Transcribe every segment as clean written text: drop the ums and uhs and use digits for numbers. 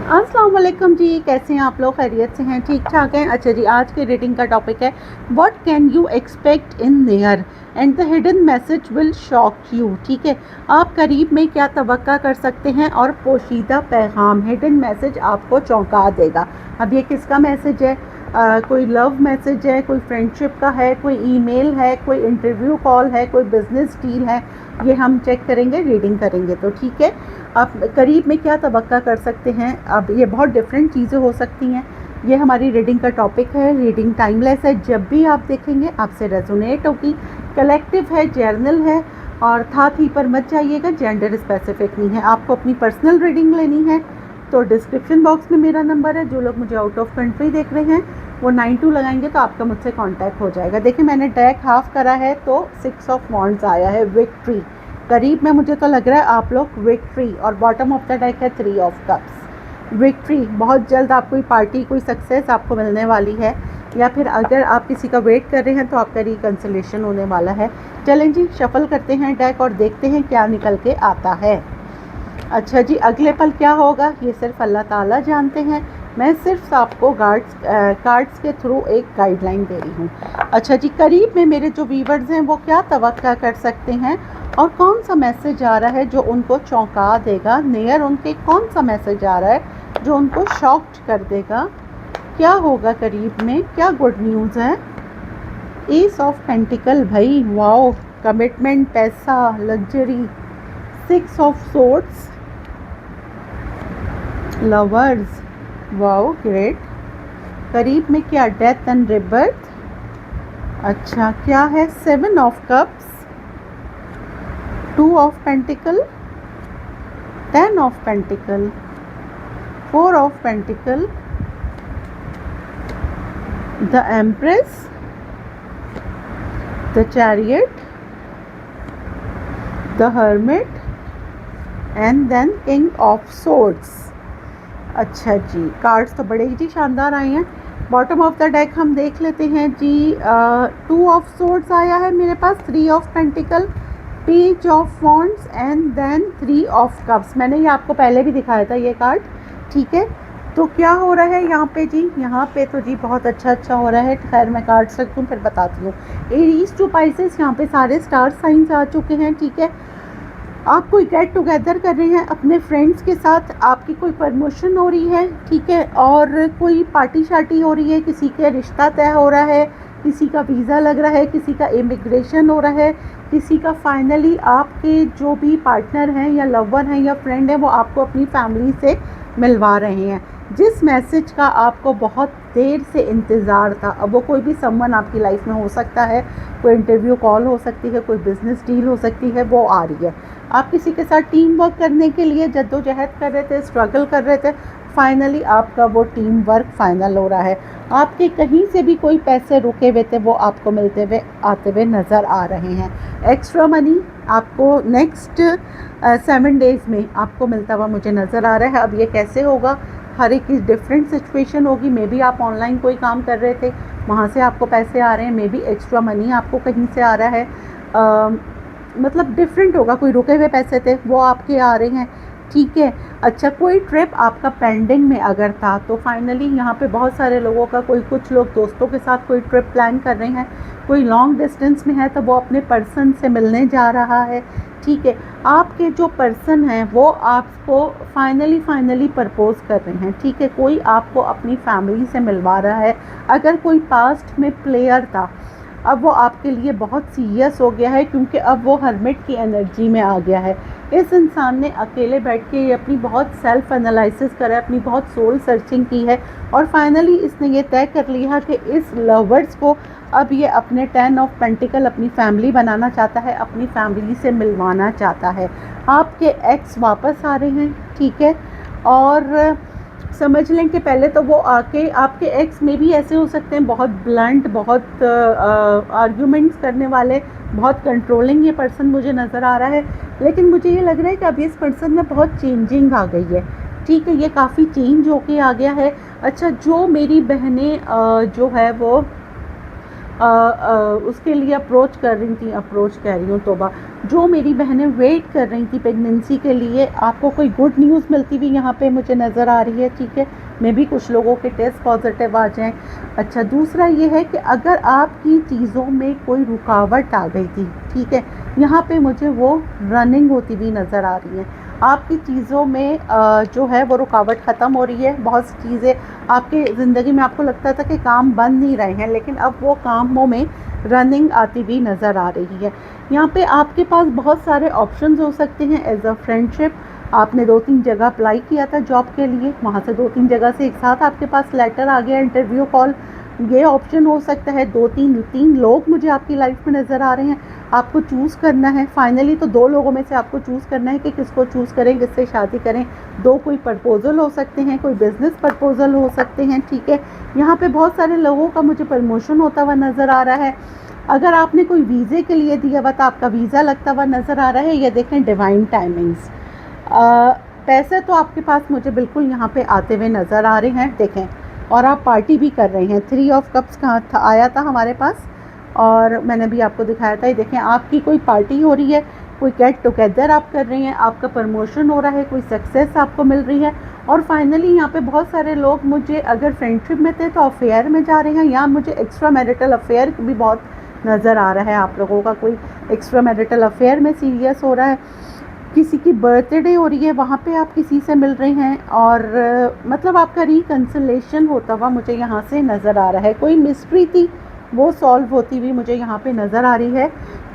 अस्सलाम वालेकुम जी, कैसे हैं आप लोग? खैरियत से हैं? ठीक ठाक हैं? अच्छा जी, आज के रीडिंग का टॉपिक है what can you expect in near and the hidden message will shock you. ठीक है, आप करीब में क्या तवक्का कर सकते हैं और पोशीदा पैगाम हिडन मैसेज आपको चौंका देगा। अब ये किसका मैसेज है? कोई लव मैसेज है, कोई फ्रेंडशिप का है, कोई ईमेल है, कोई इंटरव्यू कॉल है, कोई बिजनेस डील है, ये हम चेक करेंगे, रीडिंग करेंगे। तो ठीक है, आप करीब में क्या तवक्का कर सकते हैं? अब ये बहुत डिफरेंट चीज़ें हो सकती हैं। ये हमारी रीडिंग का टॉपिक है। रीडिंग टाइमलेस है, जब भी आप देखेंगे आपसे रेजोनेट होगी। कलेक्टिव है, जर्नल है, और था थी पर मत जाइएगा, जेंडर स्पेसिफिक नहीं है। आपको अपनी पर्सनल रीडिंग लेनी है तो डिस्क्रिप्शन बॉक्स में मेरा नंबर है। जो लोग मुझे आउट ऑफ कंट्री देख रहे हैं वो 92 लगाएंगे तो आपका मुझसे कांटेक्ट हो जाएगा। देखिए, मैंने डेक हाफ करा है तो 6 ऑफ वॉन्ड्स आया है, विक्ट्री। करीब में मुझे तो लग रहा है आप लोग विक्ट्री, और बॉटम ऑफ द डेक है 3 ऑफ कप्स। विक्ट्री, बहुत जल्द आपको कोई पार्टी, कोई सक्सेस आपको मिलने वाली है, या फिर अगर आप किसी का वेट कर रहे हैं तो आपका रिकन्सिलेशन होने वाला है। चलें जी, शफल करते हैं डेक और देखते हैं क्या निकल के आता है। अच्छा जी, अगले पल क्या होगा ये सिर्फ अल्लाह ताला जानते हैं। मैं सिर्फ आपको कार्ड्स के थ्रू एक गाइडलाइन दे रही हूँ। अच्छा जी, करीब में मेरे जो व्यूवर्स हैं वो क्या तवक्का कर सकते हैं और कौन सा मैसेज आ रहा है जो उनको चौंका देगा? नियर उनके कौन सा मैसेज आ रहा है जो उनको शॉक्ड कर देगा? क्या होगा करीब में? क्या गुड न्यूज़ है? एस ऑफ पेंटिकल, भाई वाओ, कमिटमेंट, पैसा, luxury. 6 of swords, lovers, wow great. करीब में क्या? Death and rebirth. अच्छा, क्या है? 7 of cups, 2 of pentacle, 10 of pentacle, 4 of pentacle, the empress, the chariot, the hermit, and then king of swords. अच्छा जी, कार्ड्स तो बड़े ही शानदार आए हैं। बॉटम ऑफ द डेक हम देख लेते हैं जी। 2 ऑफ सोर्ड्स आया है मेरे पास, 3 of pentacle, page of wands, and then 3 of cups. मैंने ये आपको पहले भी दिखाया था ये कार्ड। ठीक है, तो क्या हो रहा है यहाँ पे जी? यहाँ पे तो जी बहुत अच्छा हो रहा है। खैर, मैं कार्ड्स रख दूँ फिर बताती हूँ। एरीज टू पाइसेस, यहाँ पे सारे स्टार साइंस आ चुके हैं। ठीक है, आप कोई गेट टुगेदर कर रहे हैं अपने फ्रेंड्स के साथ, आपकी कोई प्रमोशन हो रही है। ठीक है, और कोई पार्टी शार्टी हो रही है, किसी का रिश्ता तय हो रहा है, किसी का वीज़ा लग रहा है, किसी का इमिग्रेशन हो रहा है, किसी का फाइनली आपके जो भी पार्टनर हैं या लवर हैं या फ्रेंड हैं वो आपको अपनी फैमिली से मिलवा रहे हैं। जिस मैसेज का आपको बहुत देर से इंतज़ार था, अब वो कोई भी समवन आपकी लाइफ में हो सकता है, कोई इंटरव्यू कॉल हो सकती है, कोई बिज़नेस डील हो सकती है, वो आ रही है। आप किसी के साथ टीम वर्क करने के लिए जद्दोजहद कर रहे थे, स्ट्रगल कर रहे थे, फाइनली आपका वो टीम वर्क फाइनल हो रहा है। आपके कहीं से भी कोई पैसे रुके हुए थे वो आपको मिलते हुए आते हुए नज़र आ रहे हैं। एक्स्ट्रा मनी आपको नेक्स्ट 7 डेज़ में आपको मिलता हुआ मुझे नज़र आ रहा है। अब ये कैसे होगा? हर एक की डिफरेंट सिचुएशन होगी। मे बी आप ऑनलाइन कोई काम कर रहे थे, वहाँ से आपको पैसे आ रहे हैं, मे बी एक्स्ट्रा मनी आपको कहीं से आ रहा है। मतलब डिफरेंट होगा। कोई रुके हुए पैसे थे वो आपके आ रहे हैं। ठीक है, अच्छा, कोई ट्रिप आपका पेंडिंग में अगर था तो फाइनली यहाँ पे बहुत सारे लोगों का, कुछ लोग दोस्तों के साथ कोई ट्रिप प्लान कर रहे हैं, कोई लॉन्ग डिस्टेंस में है तो वो अपने पर्सन से मिलने जा रहा है। ठीक है, आपके जो पर्सन हैं वो आपको फाइनली प्रपोज कर रहे हैं। ठीक है, कोई आपको अपनी फैमिली से मिलवा रहा है। अगर कोई पास्ट में प्लेयर था, अब वो आपके लिए बहुत सीरियस हो गया है, क्योंकि अब वो हर्मिट की एनर्जी में आ गया है। इस इंसान ने अकेले बैठ के ये अपनी बहुत सेल्फ एनालिसिस करा है, अपनी बहुत सोल सर्चिंग की है, और फाइनली इसने ये तय कर लिया कि इस लवर्स को अब ये अपने 10 ऑफ पेंटिकल अपनी फैमिली बनाना चाहता है, अपनी फैमिली से मिलवाना चाहता है। आपके एक्स वापस आ रहे हैं। ठीक है, और समझ लें कि पहले तो वो आके, आपके एक्स में भी ऐसे हो सकते हैं बहुत ब्लंट, बहुत आर्ग्यूमेंट्स करने वाले, बहुत कंट्रोलिंग ये पर्सन मुझे नज़र आ रहा है। लेकिन मुझे ये लग रहा है कि अभी इस पर्सन में बहुत चेंजिंग आ गई है। ठीक है, ये काफ़ी चेंज होके आ गया है। अच्छा, जो मेरी बहनें जो है वो उसके लिए अप्रोच कर रही थी, अप्रोच कह रही हूँ तोबा, जो मेरी बहनें वेट कर रही थी प्रेगनेंसी के लिए, आपको कोई गुड न्यूज़ मिलती हुई यहाँ पे मुझे नज़र आ रही है। ठीक है, मे भी कुछ लोगों के टेस्ट पॉजिटिव आ जाएं। अच्छा, दूसरा ये है कि अगर आपकी चीज़ों में कोई रुकावट आ गई थी, ठीक है, यहाँ पे मुझे वो रनिंग होती हुई नज़र आ रही है। आपकी चीज़ों में जो है वो रुकावट ख़त्म हो रही है। बहुत सी चीज़ें आपकी ज़िंदगी में आपको लगता था कि काम बन नहीं रहे हैं, लेकिन अब वो कामों में रनिंग आती हुई नज़र आ रही है। यहाँ पे आपके पास बहुत सारे ऑप्शंस हो सकते हैं एज अ फ्रेंडशिप। आपने 2-3 जगह अप्लाई किया था जॉब के लिए, वहाँ से 2-3 जगह से एक साथ आपके पास लेटर आ गया, इंटरव्यू कॉल, ये ऑप्शन हो सकता है। 2-3 लोग मुझे आपकी लाइफ में नज़र आ रहे हैं, आपको चूज़ करना है। फाइनली तो 2 लोगों में से आपको चूज़ करना है कि किसको चूज़ करें, किससे शादी करें। 2 कोई प्रपोज़ल हो सकते हैं, कोई बिज़नेस प्रपोज़ल हो सकते हैं। ठीक है, यहाँ पे बहुत सारे लोगों का मुझे प्रमोशन होता हुआ नज़र आ रहा है। अगर आपने कोई वीज़े के लिए दिया हुआ तो आपका वीज़ा लगता हुआ नज़र आ रहा है। ये देखें डिवाइन टाइमिंग्स। पैसे तो आपके पास मुझे बिल्कुल यहाँ पे आते हुए नज़र आ रहे हैं, देखें, और आप पार्टी भी कर रहे हैं। 3 ऑफ कप्स कहाँ था, आया था हमारे पास, और मैंने भी आपको दिखाया था। ये देखें, आपकी कोई पार्टी हो रही है, कोई गेट टुगेदर आप कर रही हैं, आपका प्रमोशन हो रहा है, कोई सक्सेस आपको मिल रही है। और फाइनली यहाँ पे बहुत सारे लोग मुझे अगर फ्रेंडशिप में थे तो अफेयर में जा रहे हैं, या मुझे एक्स्ट्रा मैरिटल अफेयर भी बहुत नज़र आ रहा है। आप लोगों का कोई एक्स्ट्रा मैरिटल अफेयर में सीरियस हो रहा है, किसी की बर्थडे हो रही है, वहाँ पे आप किसी से मिल रहे हैं, और मतलब आपका रिकन्सिलेशन होता हुआ मुझे यहाँ से नज़र आ रहा है। कोई मिस्ट्री थी वो सॉल्व होती हुई मुझे यहाँ पे नज़र आ रही है।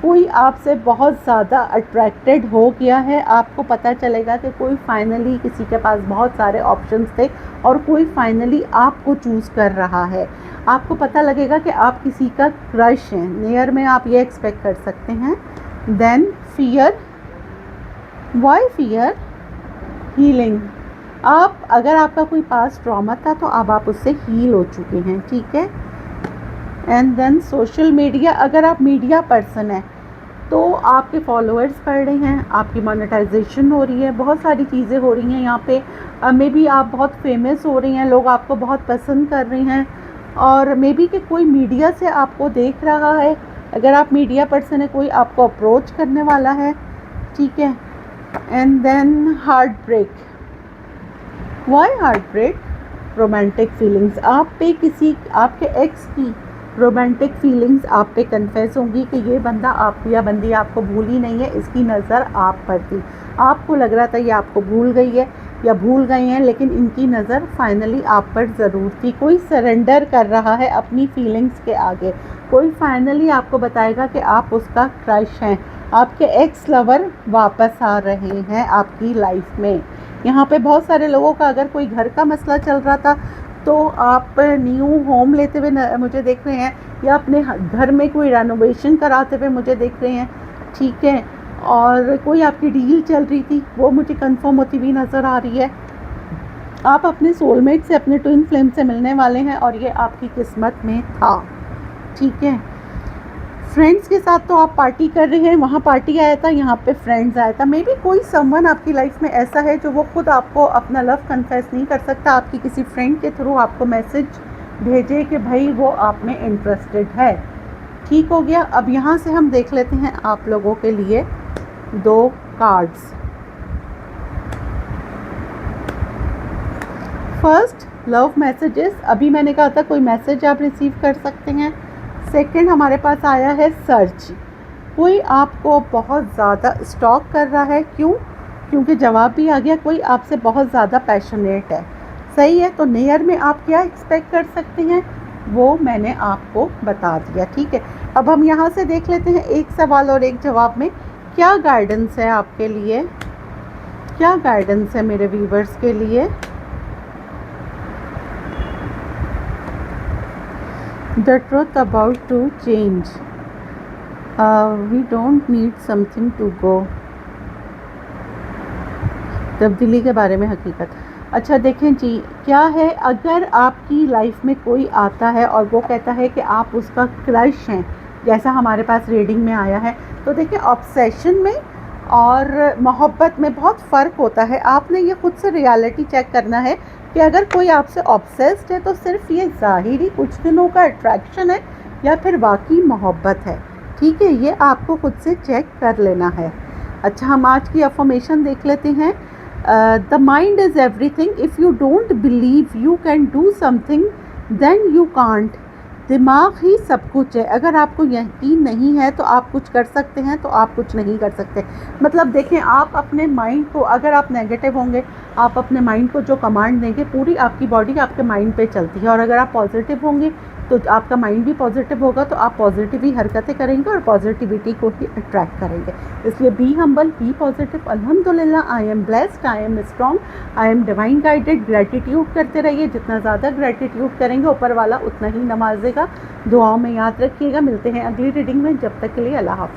कोई आपसे बहुत ज़्यादा अट्रैक्टेड हो गया है, आपको पता चलेगा कि कोई फाइनली, किसी के पास बहुत सारे ऑप्शंस थे और कोई फाइनली आपको चूज़ कर रहा है। आपको पता लगेगा कि आप किसी का क्रश हैं, नियर में आप ये एक्सपेक्ट कर सकते हैं। Then fear, why fear, healing. आप, अगर आपका कोई पास्ट ट्रॉमा था तो अब आप उससे हील हो चुके हैं। ठीक है, एंड देन सोशल मीडिया, अगर आप मीडिया पर्सन हैं तो आपके फॉलोअर्स बढ़ रहे हैं, आपकी मोनेटाइजेशन हो रही है, बहुत सारी चीज़ें हो रही हैं यहाँ पे। मे बी आप बहुत फेमस हो रही हैं, लोग आपको बहुत पसंद कर रहे हैं, और मे बी कि कोई मीडिया से आपको देख रहा है। अगर आप मीडिया पर्सन है, कोई आपको अप्रोच करने वाला है। ठीक है, and then heartbreak. Why heartbreak? Romantic feelings, आप पे किसी, आपके एक्स की रोमांटिक फीलिंग्स आप पे कन्फेस होंगी कि ये बंदा आप या बंदी आपको भूल ही नहीं है, इसकी नज़र आप पर थी। आपको लग रहा था ये आपको भूल गई है या भूल गए हैं, लेकिन इनकी नज़र फाइनली आप पर ज़रूर थी। कोई सरेंडर कर रहा है अपनी फीलिंग्स के आगे, कोई फाइनली आपको बताएगा कि आप उसका क्रश हैं। आपके एक्स लवर वापस आ रहे हैं आपकी लाइफ में। यहाँ पे बहुत सारे लोगों का, अगर कोई घर का मसला चल रहा था तो आप न्यू होम लेते हुए मुझे देख रहे हैं, या अपने घर में कोई रेनोवेशन कराते हुए मुझे देख रहे हैं। ठीक है, और कोई आपकी डील चल रही थी वो मुझे कंफर्म होती हुई नज़र आ रही है। आप अपने सोलमेट से, अपने ट्विन फ्लेम से मिलने वाले हैं, और ये आपकी किस्मत में था। ठीक है, फ्रेंड्स के साथ तो आप पार्टी कर रहे हैं, वहाँ पार्टी आया था, यहाँ पे फ्रेंड्स आया था। मे बी कोई समवन आपकी लाइफ में ऐसा है जो वो खुद आपको अपना लव कन्फेस नहीं कर सकता, आपकी किसी फ्रेंड के थ्रू आपको मैसेज भेजे कि भाई वो आप में इंटरेस्टेड है। ठीक हो गया। अब यहाँ से हम देख लेते हैं आप लोगों के लिए 2 कार्ड्स। फर्स्ट, लव मैसेजेस, अभी मैंने कहा था कोई मैसेज आप रिसीव कर सकते हैं। सेकंड, हमारे पास आया है सर्च, कोई आपको बहुत ज़्यादा स्टॉक कर रहा है। क्यों? क्योंकि जवाब भी आ गया, कोई आपसे बहुत ज़्यादा पैशनेट है। सही है, तो नियर में आप क्या एक्सपेक्ट कर सकते हैं वो मैंने आपको बता दिया। ठीक है, अब हम यहाँ से देख लेते हैं एक सवाल और एक जवाब में क्या गाइडेंस है आपके लिए, क्या गाइडेंस है मेरे व्यूवर्स के लिए। The truth about to change. We don't need something to go. तब्दीली के बारे में हकीकत। अच्छा देखें जी, क्या है, अगर आपकी लाइफ में कोई आता है और वो कहता है कि आप उसका क्रश हैं, जैसा हमारे पास रीडिंग में आया है, तो देखिए ऑब्सेशन में और मोहब्बत में बहुत फ़र्क होता है। आपने ये खुद से रियलिटी चेक करना है कि अगर कोई आपसे ऑब्सेस्ड है तो सिर्फ ये ज़ाहिरी कुछ दिनों का अट्रैक्शन है, या फिर वाकई मोहब्बत है। ठीक है, ये आपको खुद से चेक कर लेना है। अच्छा, हम आज की अफर्मेशन देख लेते हैं। The mind is everything, if you don't believe you can do something then you can't. दिमाग ही सब कुछ है, अगर आपको यकीन नहीं है तो आप कुछ कर सकते हैं तो आप कुछ नहीं कर सकते। मतलब देखें, आप अपने माइंड को, अगर आप नेगेटिव होंगे, आप अपने माइंड को जो कमांड देंगे, पूरी आपकी बॉडी आपके माइंड पे चलती है। और अगर आप पॉजिटिव होंगे तो आपका माइंड भी पॉजिटिव होगा, तो आप पॉजिटिव ही हरकतें करेंगे और पॉजिटिविटी को ही अट्रैक्ट करेंगे। इसलिए बी हम्बल, बी पॉजिटिव। अल्हम्दुलिल्लाह, I am blessed, I am strong, I am divine guided. Gratitude करते रहिए, जितना ज़्यादा ग्रेटिट्यूड करेंगे ऊपर वाला उतना ही नवाजेगा। दुआओं में याद रखिएगा। मिलते हैं अगली रीडिंग में, जब तक के लिए अल्लाह हाफ़िज़।